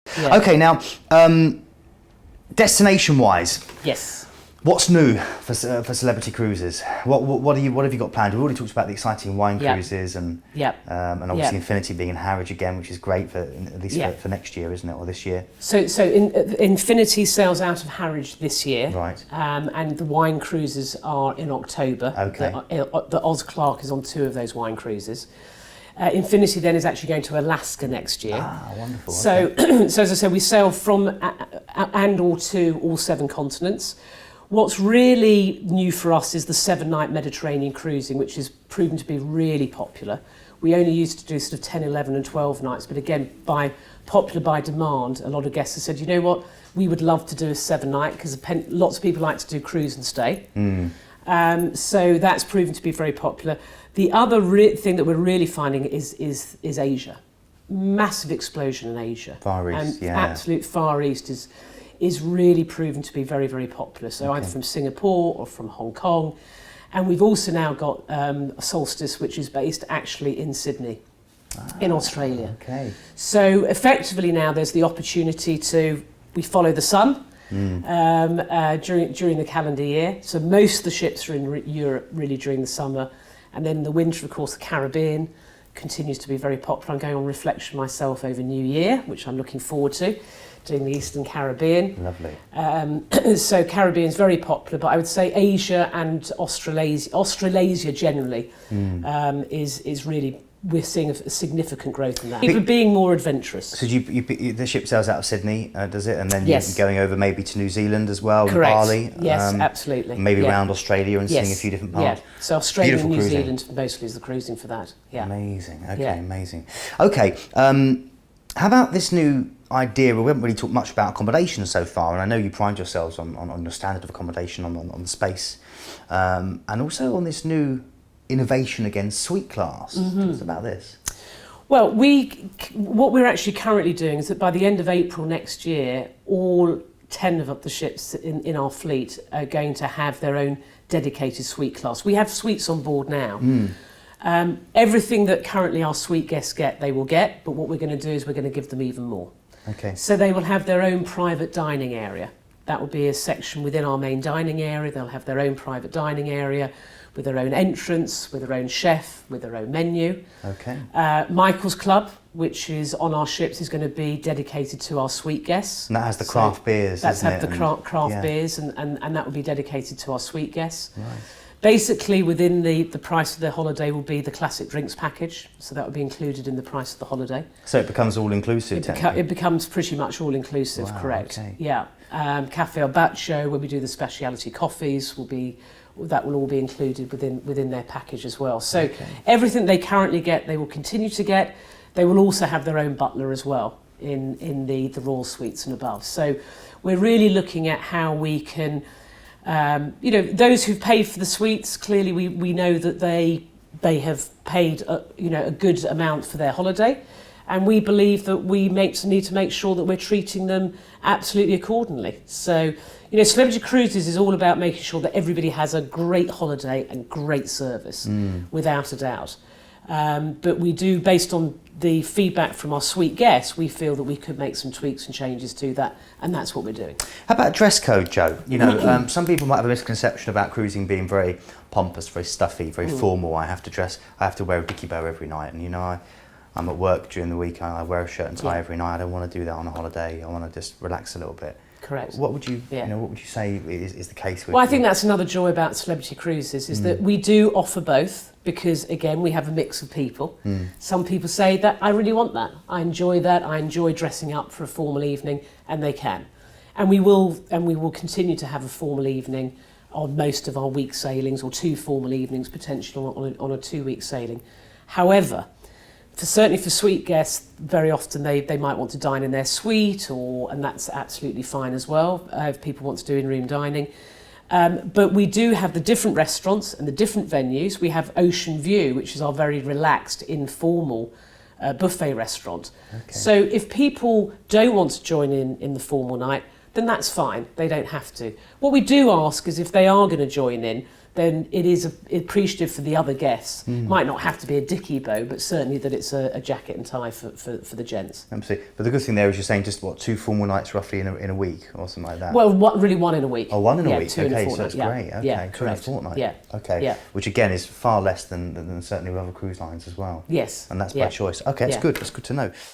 Yeah. Okay, now, destination-wise, Yes. what's new for Celebrity Cruises? What have you got planned? We've already talked about the exciting wine cruises and obviously Infinity being in Harwich again, which is great for at least for next year, isn't it, or this year? So Infinity sails out of Harwich this year, right? And the wine cruises are in October. Okay. The Oz Clarke is on 2 of those wine cruises. Infinity then is actually going to Alaska next year. Ah, wonderful. So, okay. so as I said, we sail from and or to all 7 continents. What's really new for us is the 7-night Mediterranean cruising, which has proven to be really popular. We only used to do sort of 10, 11 and 12 nights, but again, popular by demand, a lot of guests have said, you know what, we would love to do a 7-night because lots of people like to do cruise and stay. So that's proven to be very popular. The other thing that we're really finding is Asia. Massive explosion in Asia. Far East, and absolute Far East is really proven to be very, very popular. So either from Singapore or from Hong Kong. And we've also now got a Solstice, which is based actually in Sydney, in Australia. Okay. So effectively now there's the opportunity we follow the sun during the calendar year. So most of the ships are in Europe really during the summer. And then in the winter, of course, the Caribbean continues to be very popular. I'm going on reflection myself over New Year, which I'm looking forward to, doing the Eastern Caribbean. Lovely. So Caribbean is very popular, but I would say Asia and Australasia generally is really, we're seeing a significant growth in that. People are being more adventurous. So the ship sails out of Sydney, does it? And then yes. you're going over maybe to New Zealand as well, Correct. and Bali? Yes, absolutely. Maybe around Australia and yes. seeing a few different parts? Yeah, so Australia Beautiful and New cruising. Zealand mostly is the cruising for that. Yeah. Amazing, okay, amazing. Okay, how about this new idea? We haven't really talked much about accommodation so far, and I know you pride yourselves on your standard of accommodation, on the space, and also on this new innovation against suite class. Tell us about this. Well, what we're actually currently doing is that by the end of April next year, all 10 of the ships in our fleet are going to have their own dedicated suite class. We have suites on board now. Everything that currently our suite guests get, they will get, but what we're going to do is we're going to give them even more. Okay. So they will have their own private dining area. That will be a section within our main dining area. They'll have their own private dining area with their own entrance, with their own chef, with their own menu. Okay. Michael's Club, which is on our ships, is going to be dedicated to our suite guests. And that has the craft beers, that's isn't it? That's the craft beers, and that will be dedicated to our suite guests. Right. Basically, within the price of the holiday will be the classic drinks package, so that will be included in the price of the holiday. So it becomes all-inclusive, it becomes pretty much all-inclusive, wow, correct. Okay. Yeah. Cafe al Baccio, where we do the speciality coffees, that will all be included within their package as well. So everything they currently get, they will continue to get. They will also have their own butler as well in the Royal Suites and above. So we're really looking at how we can, those who've paid for the suites, clearly we know that they have paid a good amount for their holiday. And we believe that we need to make sure that we're treating them absolutely accordingly. So, Celebrity Cruises is all about making sure that everybody has a great holiday and great service, without a doubt. But we do, based on the feedback from our suite guests, we feel that we could make some tweaks and changes to that, and that's what we're doing. How about dress code, Joe? Some people might have a misconception about cruising being very pompous, very stuffy, very formal. I have to wear a dicky bow every night, and I'm at work during the week, I wear a shirt and tie every night. I don't want to do that on a holiday. I want to just relax a little bit. Correct. What would you say is the case with? Well, I think that's another joy about Celebrity Cruises is that we do offer both because, again, we have a mix of people. Some people say that I really want that. I enjoy that. I enjoy dressing up for a formal evening, and they can. And we will continue to have a formal evening on most of our week sailings, or 2 formal evenings potentially on a 2-week sailing. However, certainly for suite guests, very often they might want to dine in their suite, and that's absolutely fine as well if people want to do in-room dining. But we do have the different restaurants and the different venues. We have Ocean View, which is our very relaxed, informal buffet restaurant. Okay. So if people don't want to join in the formal night, then that's fine. They don't have to. What we do ask is if they are going to join in, then it is appreciative for the other guests. Might not have to be a dicky bow, but certainly that it's a jacket and tie for the gents. Absolutely. But the good thing there is you're saying just what, 2 formal nights roughly in a week or something like that. Well, really one in a week. Oh, one in a week. 2 in a Okay, so fortnight. that's great. Okay, Yeah, 2 in a correct. fortnight. Yeah. Okay. Yeah. Which again is far less than certainly with other cruise lines as well. Yes. And that's by choice. Okay, that's Yeah. good. That's good to know.